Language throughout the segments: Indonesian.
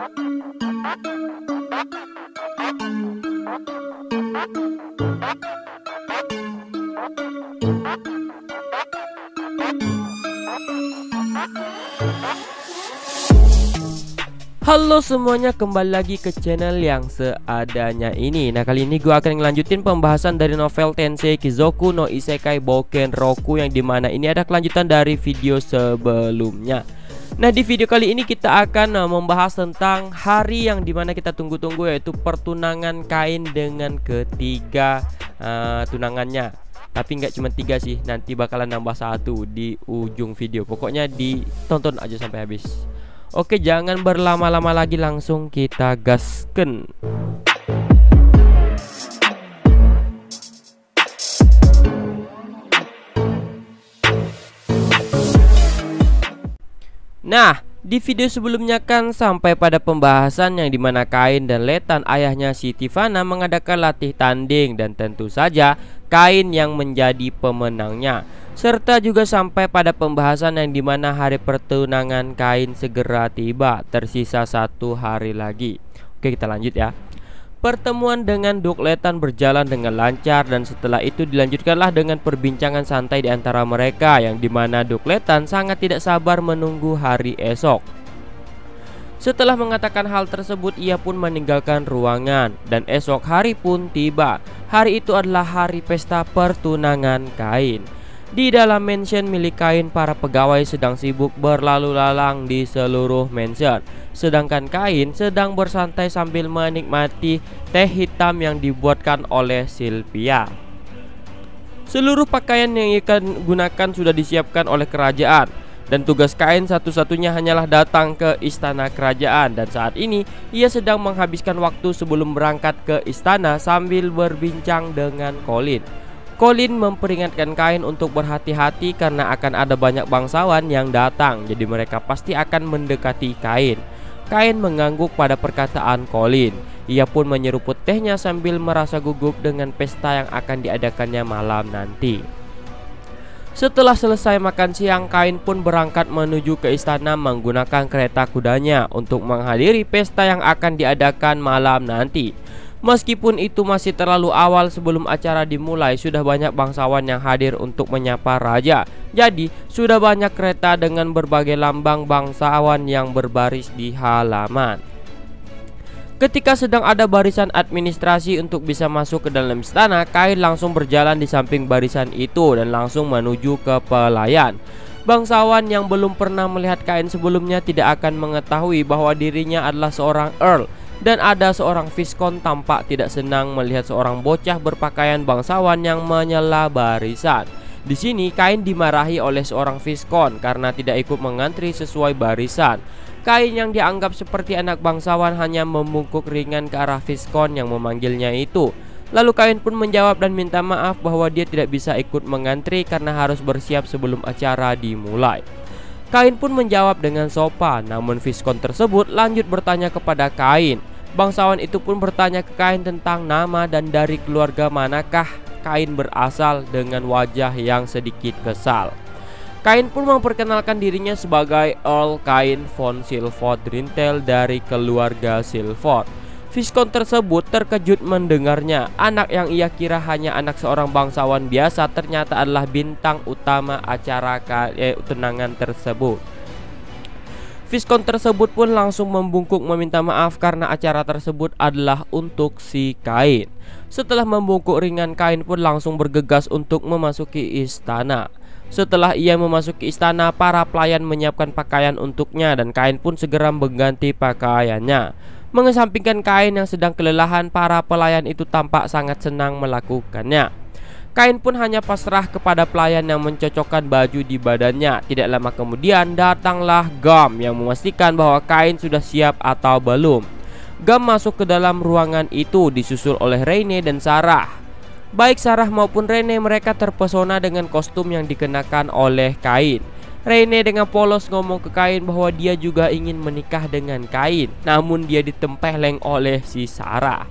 Halo semuanya, kembali lagi ke channel yang seadanya ini. Nah, kali ini gue akan ngelanjutin pembahasan dari novel Tensei Kizoku no Isekai Bouken Roku, yang dimana ini ada kelanjutan dari video sebelumnya. Nah, di video kali ini kita akan membahas tentang hari yang dimana kita tunggu-tunggu, yaitu pertunangan Kain dengan ketiga tunangannya. Tapi nggak cuma 3 sih, nanti bakalan nambah 1 di ujung video. Pokoknya ditonton aja sampai habis. Oke, jangan berlama-lama lagi, langsung kita gasken. Nah, di video sebelumnya kan sampai pada pembahasan yang dimana Kain dan Lethan, ayahnya si Tivana, mengadakan latih tanding, dan tentu saja Kain yang menjadi pemenangnya. Serta juga sampai pada pembahasan yang dimana hari pertunangan Kain segera tiba, tersisa 1 hari lagi. Oke, kita lanjut ya. Pertemuan dengan Duke Lethan berjalan dengan lancar, dan setelah itu dilanjutkanlah dengan perbincangan santai di antara mereka, yang dimana Duke Lethan sangat tidak sabar menunggu hari esok. Setelah mengatakan hal tersebut, ia pun meninggalkan ruangan, dan esok hari pun tiba. Hari itu adalah hari pesta pertunangan Kain. Di dalam mansion milik Kain, para pegawai sedang sibuk berlalu lalang di seluruh mansion, sedangkan Kain sedang bersantai sambil menikmati teh hitam yang dibuatkan oleh Sylvia. Seluruh pakaian yang ia gunakan sudah disiapkan oleh kerajaan, dan tugas Kain satu-satunya hanyalah datang ke istana kerajaan. Dan saat ini ia sedang menghabiskan waktu sebelum berangkat ke istana sambil berbincang dengan Colin. Colin memperingatkan Kain untuk berhati-hati karena akan ada banyak bangsawan yang datang, jadi mereka pasti akan mendekati Kain. Kain mengangguk pada perkataan Colin. Ia pun menyeruput tehnya sambil merasa gugup dengan pesta yang akan diadakannya malam nanti. Setelah selesai makan siang, Kain pun berangkat menuju ke istana menggunakan kereta kudanya untuk menghadiri pesta yang akan diadakan malam nanti. Meskipun itu masih terlalu awal sebelum acara dimulai, sudah banyak bangsawan yang hadir untuk menyapa raja. Jadi, sudah banyak kereta dengan berbagai lambang bangsawan yang berbaris di halaman. Ketika sedang ada barisan administrasi untuk bisa masuk ke dalam istana, Kain langsung berjalan di samping barisan itu dan langsung menuju ke pelayan. Bangsawan yang belum pernah melihat Kain sebelumnya tidak akan mengetahui bahwa dirinya adalah seorang Earl. Dan ada seorang Viscount tampak tidak senang melihat seorang bocah berpakaian bangsawan yang menyela barisan. Di sini Kain dimarahi oleh seorang Viscount karena tidak ikut mengantri sesuai barisan. Kain yang dianggap seperti anak bangsawan hanya membungkuk ringan ke arah Viscount yang memanggilnya itu. Lalu Kain pun menjawab dan minta maaf bahwa dia tidak bisa ikut mengantri karena harus bersiap sebelum acara dimulai. Kain pun menjawab dengan sopan, namun Viscount tersebut lanjut bertanya kepada Kain. Bangsawan itu pun bertanya ke Kain tentang nama dan dari keluarga manakah Kain berasal dengan wajah yang sedikit kesal. Kain pun memperkenalkan dirinya sebagai Earl Kain von Silford Rintel dari keluarga Silford. Viscount tersebut terkejut mendengarnya. Anak yang ia kira hanya anak seorang bangsawan biasa ternyata adalah bintang utama acara tunangan tersebut. Viscount tersebut pun langsung membungkuk meminta maaf karena acara tersebut adalah untuk si Kain. Setelah membungkuk ringan, Kain pun langsung bergegas untuk memasuki istana. Setelah ia memasuki istana, para pelayan menyiapkan pakaian untuknya dan Kain pun segera mengganti pakaiannya. Mengesampingkan Kain yang sedang kelelahan, para pelayan itu tampak sangat senang melakukannya. Kain pun hanya pasrah kepada pelayan yang mencocokkan baju di badannya. Tidak lama kemudian datanglah Gum yang memastikan bahwa Kain sudah siap atau belum. Gum masuk ke dalam ruangan itu disusul oleh Reine dan Sarah. Baik Sarah maupun Reine, mereka terpesona dengan kostum yang dikenakan oleh Kain. Reine dengan polos ngomong ke Kain bahwa dia juga ingin menikah dengan Kain, namun dia ditempeleng oleh si Sarah.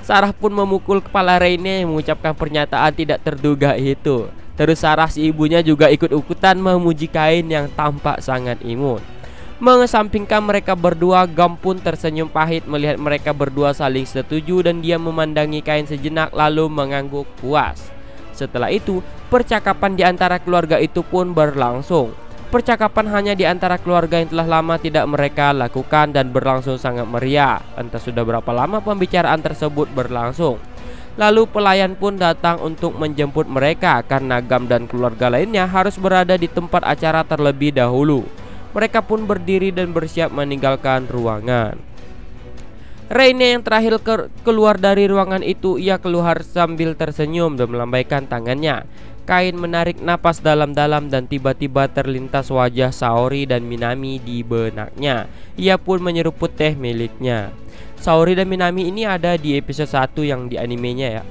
Sarah pun memukul kepala Reine mengucapkan pernyataan tidak terduga itu. Terus Sarah si ibunya juga ikut-ikutan memuji Kain yang tampak sangat imun. Mengesampingkan mereka berdua, Gam pun tersenyum pahit melihat mereka berdua saling setuju dan dia memandangi Kain sejenak lalu mengangguk puas. Setelah itu, percakapan di antara keluarga itu pun berlangsung. Percakapan hanya di antara keluarga yang telah lama tidak mereka lakukan dan berlangsung sangat meriah. Entah sudah berapa lama pembicaraan tersebut berlangsung. Lalu pelayan pun datang untuk menjemput mereka karena Gam dan keluarga lainnya harus berada di tempat acara terlebih dahulu. Mereka pun berdiri dan bersiap meninggalkan ruangan. Reine yang terakhir keluar dari ruangan itu, ia keluar sambil tersenyum dan melambaikan tangannya. Kain menarik napas dalam-dalam dan tiba-tiba terlintas wajah Saori dan Minami di benaknya. Ia pun menyeruput teh miliknya. Saori dan Minami ini ada di episode 1 yang di animenya ya.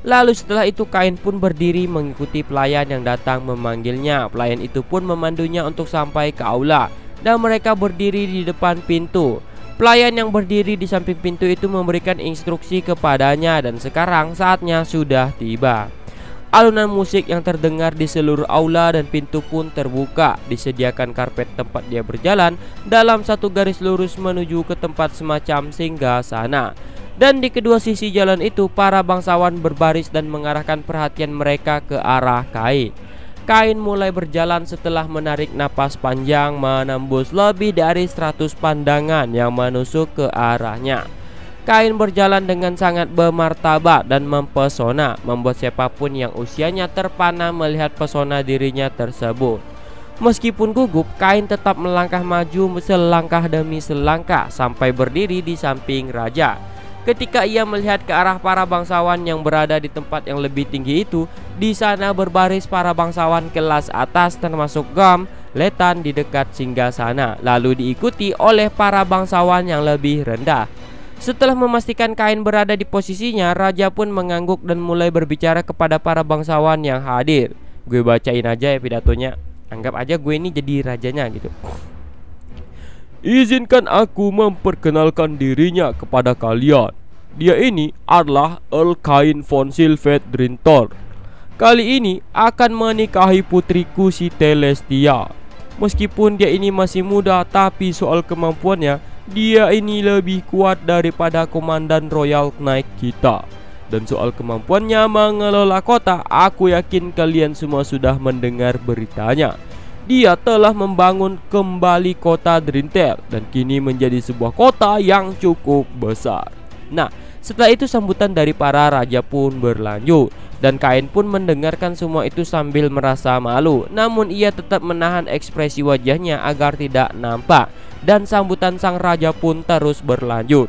Lalu setelah itu Kain pun berdiri mengikuti pelayan yang datang memanggilnya. Pelayan itu pun memandunya untuk sampai ke aula dan mereka berdiri di depan pintu. Pelayan yang berdiri di samping pintu itu memberikan instruksi kepadanya dan sekarang saatnya sudah tiba. Alunan musik yang terdengar di seluruh aula dan pintu pun terbuka. Disediakan karpet tempat dia berjalan dalam satu garis lurus menuju ke tempat semacam singgasana. Dan di kedua sisi jalan itu para bangsawan berbaris dan mengarahkan perhatian mereka ke arah Kain. Kain mulai berjalan setelah menarik napas panjang menembus lebih dari 100 pandangan yang menusuk ke arahnya. Kain berjalan dengan sangat bermartabat dan mempesona, membuat siapapun yang usianya terpana melihat pesona dirinya tersebut. Meskipun gugup, Kain tetap melangkah maju selangkah demi selangkah sampai berdiri di samping raja. Ketika ia melihat ke arah para bangsawan yang berada di tempat yang lebih tinggi itu, di sana berbaris para bangsawan kelas atas termasuk Gam, Lethan di dekat singgasana, lalu diikuti oleh para bangsawan yang lebih rendah. Setelah memastikan Kain berada di posisinya, raja pun mengangguk dan mulai berbicara kepada para bangsawan yang hadir. Gue bacain aja ya pidatonya. Anggap aja gue ini jadi rajanya gitu. Izinkan aku memperkenalkan dirinya kepada kalian. Dia ini adalah Earl Kain von Sylvet Drintor. Kali ini akan menikahi putriku si Telestia. Meskipun dia ini masih muda, tapi soal kemampuannya, dia ini lebih kuat daripada Komandan Royal Knight kita. Dan soal kemampuannya mengelola kota, aku yakin kalian semua sudah mendengar beritanya. Dia telah membangun kembali kota Drintel dan kini menjadi sebuah kota yang cukup besar. Nah, setelah itu sambutan dari para raja pun berlanjut dan Kain pun mendengarkan semua itu sambil merasa malu. Namun ia tetap menahan ekspresi wajahnya agar tidak nampak dan sambutan sang raja pun terus berlanjut.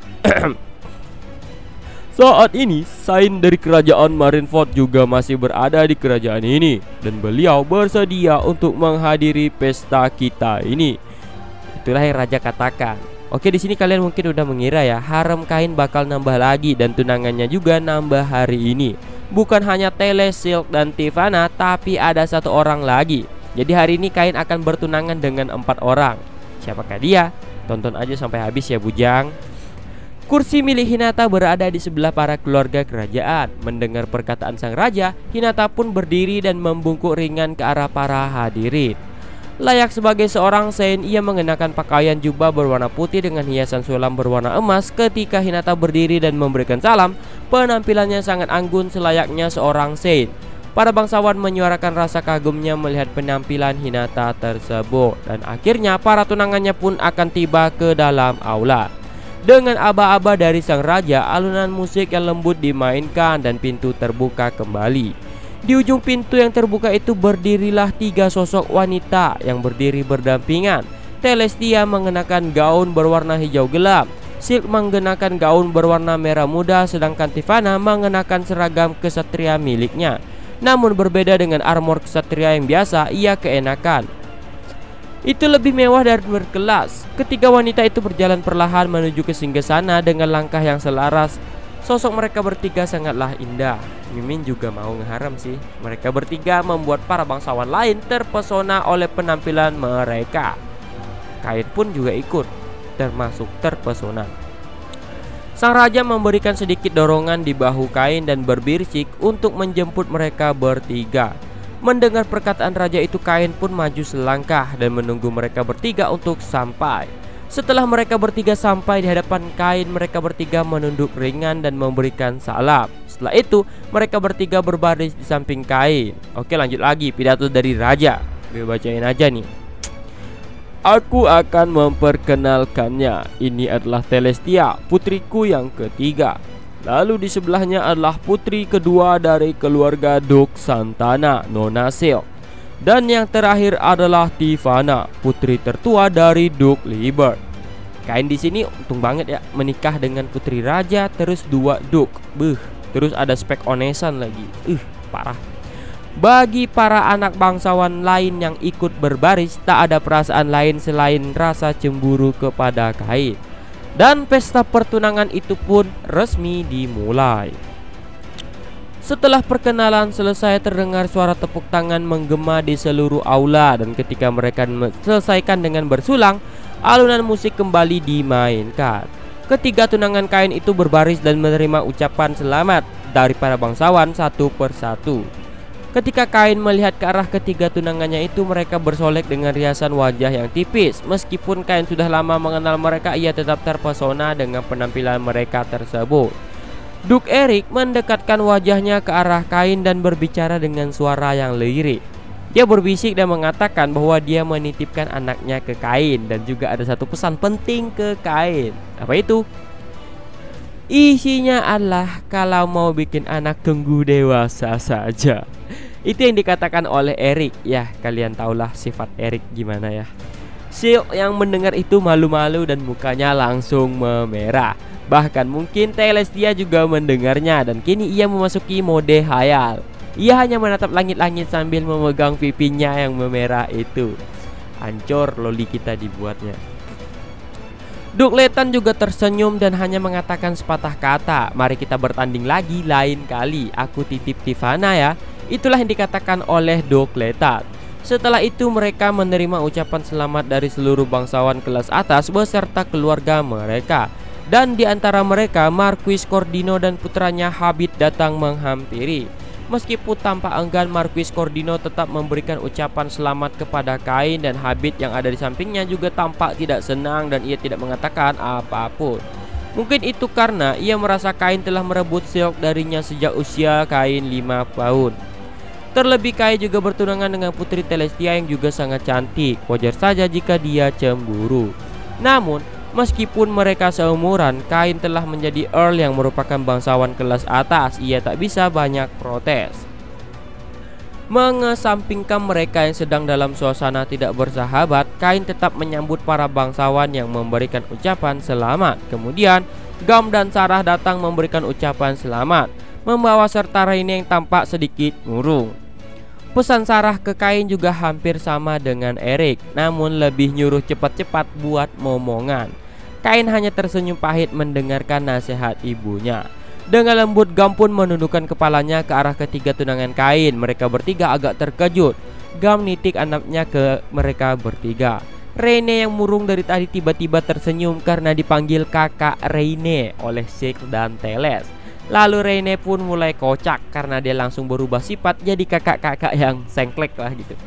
Saat ini, Sain dari kerajaan Marineford juga masih berada di kerajaan ini dan beliau bersedia untuk menghadiri pesta kita ini. Itulah yang raja katakan. Oke, di sini kalian mungkin udah mengira ya, harem Kain bakal nambah lagi dan tunangannya juga nambah hari ini. Bukan hanya Tele, Silk, dan Tivana, tapi ada satu orang lagi. Jadi hari ini Kain akan bertunangan dengan 4 orang. Siapakah dia? Tonton aja sampai habis ya bujang. Kursi milik Hinata berada di sebelah para keluarga kerajaan. Mendengar perkataan sang raja, Hinata pun berdiri dan membungkuk ringan ke arah para hadirin. Layak sebagai seorang Sein, ia mengenakan pakaian jubah berwarna putih dengan hiasan sulam berwarna emas. Ketika Hinata berdiri dan memberikan salam, penampilannya sangat anggun selayaknya seorang Sein. Para bangsawan menyuarakan rasa kagumnya melihat penampilan Hinata tersebut. Dan akhirnya para tunangannya pun akan tiba ke dalam aula. Dengan aba-aba dari sang raja, alunan musik yang lembut dimainkan dan pintu terbuka kembali. Di ujung pintu yang terbuka itu berdirilah 3 sosok wanita yang berdiri berdampingan. Telestia mengenakan gaun berwarna hijau gelap, Silk mengenakan gaun berwarna merah muda, sedangkan Tivana mengenakan seragam kesatria miliknya. Namun berbeda dengan armor kesatria yang biasa, ia keenakan itu lebih mewah dan berkelas. Ketiga wanita itu berjalan perlahan menuju ke singgasana dengan langkah yang selaras. Sosok mereka bertiga sangatlah indah. Mimin juga mau ngeharam sih. Mereka bertiga membuat para bangsawan lain terpesona oleh penampilan mereka. Kain pun juga ikut termasuk terpesona. Sang raja memberikan sedikit dorongan di bahu Kain dan berbisik untuk menjemput mereka bertiga. Mendengar perkataan raja itu, Kain pun maju selangkah dan menunggu mereka bertiga untuk sampai. Setelah mereka bertiga sampai di hadapan Kain, mereka bertiga menunduk ringan dan memberikan salam. Setelah itu, mereka bertiga berbaris di samping Kain. Oke, lanjut lagi pidato dari raja. Gue bacain aja nih. Aku akan memperkenalkannya. Ini adalah Telestia, putriku yang ketiga. Lalu di sebelahnya adalah putri kedua dari keluarga Duke Santana, Nona Silk. Dan yang terakhir adalah Tivana, putri tertua dari Duke Libert. Kain di sini untung banget ya, menikah dengan putri raja terus 2 Duke. Terus ada spek onesan lagi. Parah. Bagi para anak bangsawan lain yang ikut berbaris, tak ada perasaan lain selain rasa cemburu kepada Kain. Dan pesta pertunangan itu pun resmi dimulai. Setelah perkenalan selesai, terdengar suara tepuk tangan menggema di seluruh aula. Dan ketika mereka selesaikan dengan bersulang, alunan musik kembali dimainkan. Ketiga tunangan Kain itu berbaris dan menerima ucapan selamat dari para bangsawan satu persatu. Ketika Kain melihat ke arah ketiga tunangannya itu, mereka bersolek dengan riasan wajah yang tipis. Meskipun Kain sudah lama mengenal mereka, ia tetap terpesona dengan penampilan mereka tersebut. Duke Eric mendekatkan wajahnya ke arah Kain dan berbicara dengan suara yang lirik. Dia berbisik dan mengatakan bahwa dia menitipkan anaknya ke Kain. Dan juga ada satu pesan penting ke Kain. Apa itu? Isinya adalah, kalau mau bikin anak tunggu dewasa saja. Itu yang dikatakan oleh Eric. Ya, kalian tahulah sifat Eric gimana ya. Silk yang mendengar itu malu-malu dan mukanya langsung memerah. Bahkan mungkin Telestia juga mendengarnya, dan kini ia memasuki mode khayal. Ia hanya menatap langit-langit sambil memegang pipinya yang memerah itu. Hancur loli kita dibuatnya. Duke Lethan juga tersenyum dan hanya mengatakan sepatah kata, "Mari kita bertanding lagi lain kali. Aku titip Tivana ya." Itulah yang dikatakan oleh Duke Lethan. Setelah itu mereka menerima ucapan selamat dari seluruh bangsawan kelas atas beserta keluarga mereka. Dan di antara mereka, Marquis Cordino dan putranya Habit datang menghampiri. Meskipun tanpa enggan, Marquis Cordino tetap memberikan ucapan selamat kepada Kain, dan Habit yang ada di sampingnya juga tampak tidak senang dan ia tidak mengatakan apapun. Mungkin itu karena ia merasa Kain telah merebut Silk darinya sejak usia Kain 5 tahun. Terlebih Kain juga bertunangan dengan putri Telestia yang juga sangat cantik. Wajar saja jika dia cemburu. Namun, meskipun mereka seumuran, Kain telah menjadi Earl yang merupakan bangsawan kelas atas. Ia tak bisa banyak protes. Mengesampingkan mereka yang sedang dalam suasana tidak bersahabat, Kain tetap menyambut para bangsawan yang memberikan ucapan selamat. Kemudian, Gam dan Sarah datang memberikan ucapan selamat, membawa serta Raine yang tampak sedikit murung. Pesan Sarah ke Kain juga hampir sama dengan Eric, namun lebih nyuruh cepat-cepat buat momongan. Kain hanya tersenyum pahit mendengarkan nasihat ibunya. Dengan lembut, Gam pun menundukkan kepalanya ke arah ketiga tunangan Kain. Mereka bertiga agak terkejut. Gam nitik anaknya ke mereka bertiga. Raine yang murung dari tadi tiba-tiba tersenyum karena dipanggil kakak Raine oleh Silk dan Teles. Lalu Raine pun mulai kocak karena dia langsung berubah sifat jadi kakak-kakak yang sengklek lah gitu.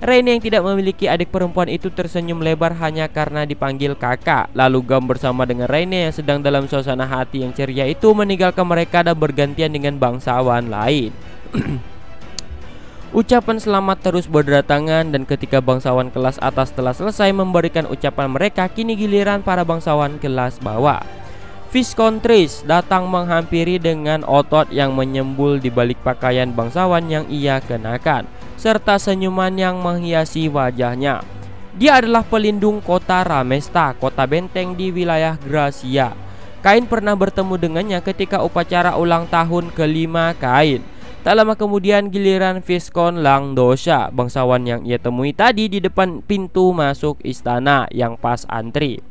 Raine yang tidak memiliki adik perempuan itu tersenyum lebar hanya karena dipanggil kakak. Lalu Gam bersama dengan Raine yang sedang dalam suasana hati yang ceria itu meninggalkan mereka dan bergantian dengan bangsawan lain. Ucapan selamat terus berdatangan, dan ketika bangsawan kelas atas telah selesai memberikan ucapan mereka, kini giliran para bangsawan kelas bawah. Viscount datang menghampiri dengan otot yang menyembul di balik pakaian bangsawan yang ia kenakan, serta senyuman yang menghiasi wajahnya. Dia adalah pelindung kota Ramesta, kota benteng di wilayah Gracia. Kain pernah bertemu dengannya ketika upacara ulang tahun ke-5 Kain. Tak lama kemudian giliran Viscount Langdosha, bangsawan yang ia temui tadi di depan pintu masuk istana yang pas antri.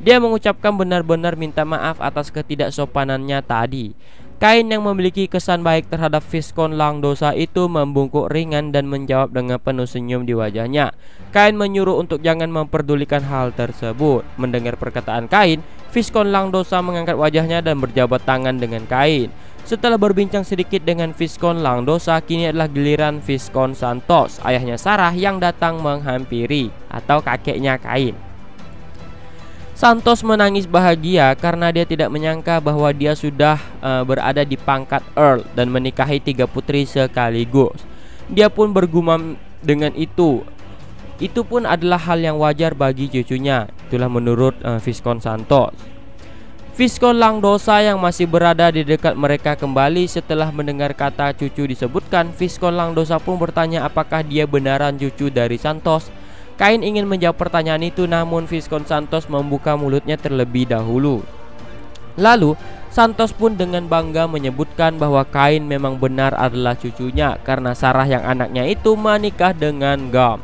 Dia mengucapkan benar-benar minta maaf atas ketidaksopanannya tadi. Kain yang memiliki kesan baik terhadap Viscount Langdosha itu membungkuk ringan dan menjawab dengan penuh senyum di wajahnya. Kain menyuruh untuk jangan memperdulikan hal tersebut. Mendengar perkataan Kain, Viscount Langdosha mengangkat wajahnya dan berjabat tangan dengan Kain. Setelah berbincang sedikit dengan Viscount Langdosa, kini adalah giliran Viscount Santos, ayahnya Sarah, yang datang menghampiri atau kakeknya Kain. Santos menangis bahagia karena dia tidak menyangka bahwa dia sudah berada di pangkat Earl dan menikahi 3 putri sekaligus. Dia pun bergumam dengan itu. Itu pun adalah hal yang wajar bagi cucunya. Itulah menurut Viscount Santos. Viscount Langdosa yang masih berada di dekat mereka kembali setelah mendengar kata cucu disebutkan. Viscount Langdosa pun bertanya apakah dia benaran cucu dari Santos. Kain ingin menjawab pertanyaan itu, namun Viscount Santos membuka mulutnya terlebih dahulu. Lalu Santos pun dengan bangga menyebutkan bahwa Kain memang benar adalah cucunya karena Sarah yang anaknya itu menikah dengan Gam.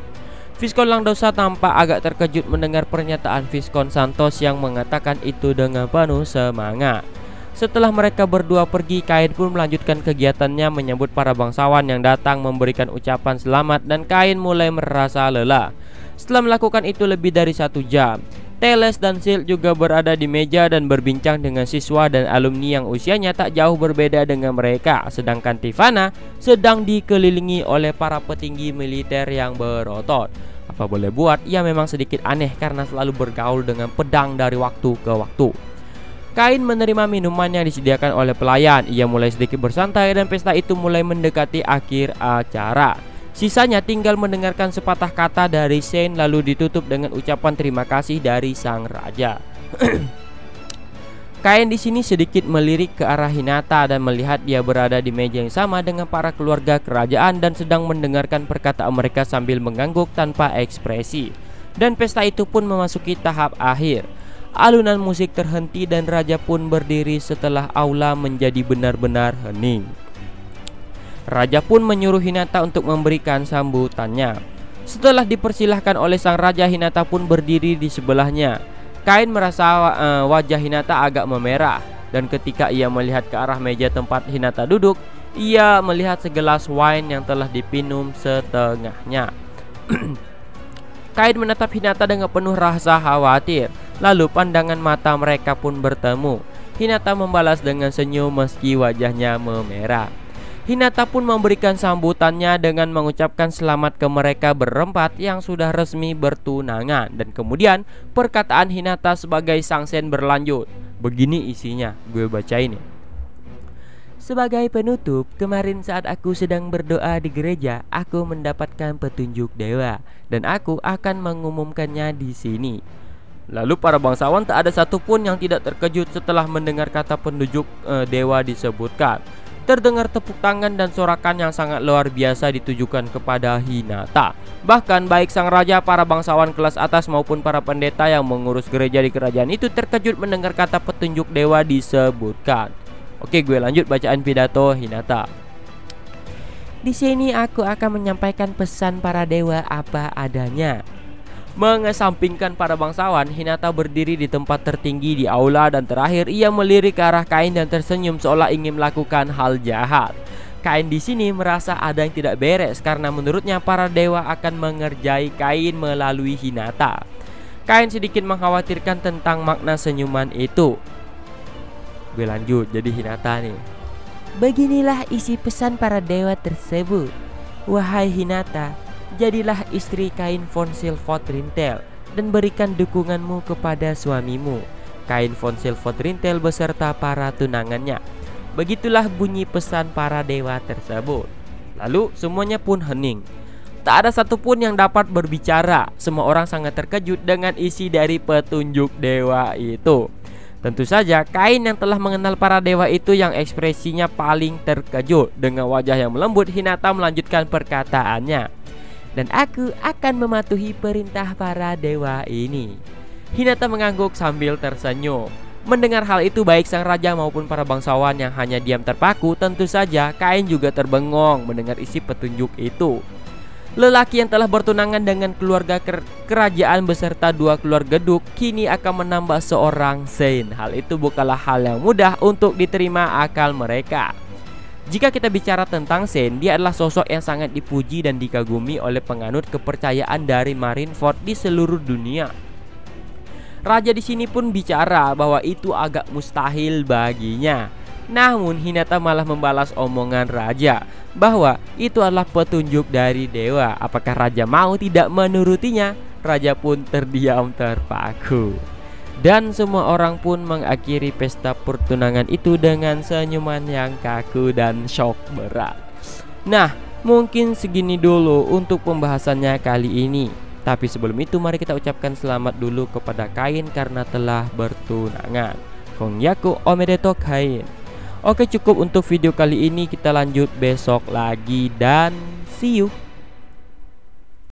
Viscount Langdosa tampak agak terkejut mendengar pernyataan Viscount Santos yang mengatakan itu dengan penuh semangat. Setelah mereka berdua pergi, Kain pun melanjutkan kegiatannya menyambut para bangsawan yang datang memberikan ucapan selamat, dan Kain mulai merasa lelah. Setelah melakukan itu lebih dari 1 jam, Teles dan Sil juga berada di meja dan berbincang dengan siswa dan alumni yang usianya tak jauh berbeda dengan mereka. Sedangkan Tivana sedang dikelilingi oleh para petinggi militer yang berotot. Apa boleh buat, ia memang sedikit aneh karena selalu bergaul dengan pedang dari waktu ke waktu. Kain menerima minuman yang disediakan oleh pelayan. Ia mulai sedikit bersantai dan pesta itu mulai mendekati akhir acara. Sisanya tinggal mendengarkan sepatah kata dari Shane, lalu ditutup dengan ucapan terima kasih dari sang raja. Kain di sini sedikit melirik ke arah Hinata dan melihat dia berada di meja yang sama dengan para keluarga kerajaan dan sedang mendengarkan perkataan mereka sambil mengangguk tanpa ekspresi. Dan pesta itu pun memasuki tahap akhir. Alunan musik terhenti dan raja pun berdiri setelah aula menjadi benar-benar hening. Raja pun menyuruh Hinata untuk memberikan sambutannya. Setelah dipersilahkan oleh sang raja, Hinata pun berdiri di sebelahnya. Kain merasa wajah Hinata agak memerah, dan ketika ia melihat ke arah meja tempat Hinata duduk, ia melihat segelas wine yang telah dipinum setengahnya. Kain menatap Hinata dengan penuh rasa khawatir. Lalu pandangan mata mereka pun bertemu. Hinata membalas dengan senyum meski wajahnya memerah. Hinata pun memberikan sambutannya dengan mengucapkan selamat ke mereka berempat yang sudah resmi bertunangan. Dan kemudian perkataan Hinata sebagai sangsen berlanjut. Begini isinya, gue baca ini. Sebagai penutup, kemarin saat aku sedang berdoa di gereja, aku mendapatkan petunjuk dewa, dan aku akan mengumumkannya di sini. Lalu para bangsawan tak ada satupun yang tidak terkejut setelah mendengar kata petunjuk dewa disebutkan. Terdengar tepuk tangan dan sorakan yang sangat luar biasa ditujukan kepada Hinata. Bahkan baik sang raja, para bangsawan kelas atas maupun para pendeta yang mengurus gereja di kerajaan itu terkejut mendengar kata petunjuk dewa disebutkan. Oke, gue lanjut bacaan pidato Hinata. Di sini aku akan menyampaikan pesan para dewa apa adanya. Mengesampingkan para bangsawan, Hinata berdiri di tempat tertinggi di aula dan terakhir ia melirik ke arah Kain dan tersenyum seolah ingin melakukan hal jahat. Kain di sini merasa ada yang tidak beres karena menurutnya para dewa akan mengerjai Kain melalui Hinata. Kain sedikit mengkhawatirkan tentang makna senyuman itu. Gue lanjut, jadi Hinata nih. Beginilah isi pesan para dewa tersebut. Wahai Hinata, jadilah istri Kain von Silvothrintel dan berikan dukunganmu kepada suamimu, Kain von Silvothrintel beserta para tunangannya. Begitulah bunyi pesan para dewa tersebut. Lalu semuanya pun hening. Tak ada satupun yang dapat berbicara. Semua orang sangat terkejut dengan isi dari petunjuk dewa itu. Tentu saja Kain yang telah mengenal para dewa itu yang ekspresinya paling terkejut. Dengan wajah yang melembut, Hinata melanjutkan perkataannya. Dan aku akan mematuhi perintah para dewa ini. Hinata mengangguk sambil tersenyum. Mendengar hal itu, baik sang raja maupun para bangsawan yang hanya diam terpaku. Tentu saja Kain juga terbengong mendengar isi petunjuk itu. Lelaki yang telah bertunangan dengan keluarga kerajaan beserta 2 keluarga Duk kini akan menambah seorang Saint. Hal itu bukanlah hal yang mudah untuk diterima akal mereka. Jika kita bicara tentang Saint, dia adalah sosok yang sangat dipuji dan dikagumi oleh penganut kepercayaan dari Marineford di seluruh dunia. Raja di sini pun bicara bahwa itu agak mustahil baginya. Namun Hinata malah membalas omongan raja bahwa itu adalah petunjuk dari dewa. Apakah raja mau tidak menurutinya? Raja pun terdiam terpaku. Dan semua orang pun mengakhiri pesta pertunangan itu dengan senyuman yang kaku dan shock berat. Nah, mungkin segini dulu untuk pembahasannya kali ini. Tapi sebelum itu mari kita ucapkan selamat dulu kepada Kain karena telah bertunangan. Kongyaku omedetou Kain. Oke, cukup untuk video kali ini, kita lanjut besok lagi dan see you.